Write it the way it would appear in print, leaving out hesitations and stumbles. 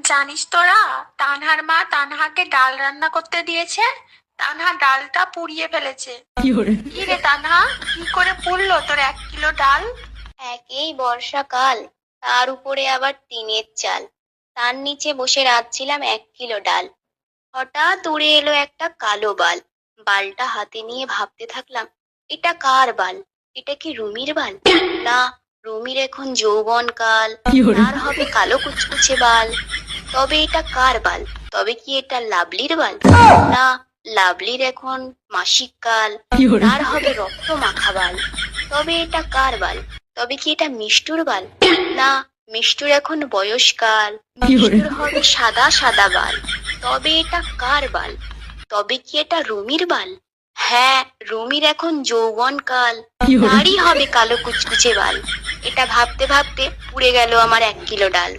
জানিস তোরা, তানহার মা তানহাকে ডাল রান্না করতে দিয়েছে। তানহা ডালটা পুড়িয়ে ফেলেছে। কি রে তানহা, কি করে পুড়লো তোর 1 কিলো ডাল? একেই বর্ষাকাল, তার উপরে আবার টিনের চাল, তার নিচে বসে রাঁধছিলাম 1 কিলো ডাল। হঠাৎ উড়ে এলো একটা কালো বাল। বালটা হাতে নিয়ে ভাবতে থাকলাম, এটা কার বাল? এটা কি রুমির বাল? না, রুমির এখন যৌবনকাল, তার হবে কালো কুচকুচে বাল। তবে এটা কার বাল? তবে কি এটা লাভলির বাল? না, লাভলির এখন মাসিক কাল, তার হবে রক্ত মাখা বাল। তবে এটা কার বাল? তবে কি এটা মিষ্টুর বাল? না, মিষ্টুর এখন বয়সকাল, মিষ্টুর হবে সাদা সাদা বাল। তবে এটা কার বাল? তবে কি এটা রুমির বাল? হ্যাঁ, রুমির এখন যৌবনকাল, তারই হবে কালো কুচকুচে বাল। এটা ভাবতে ভাবতে পুড়ে গেল আমার 1 কিলো ডাল।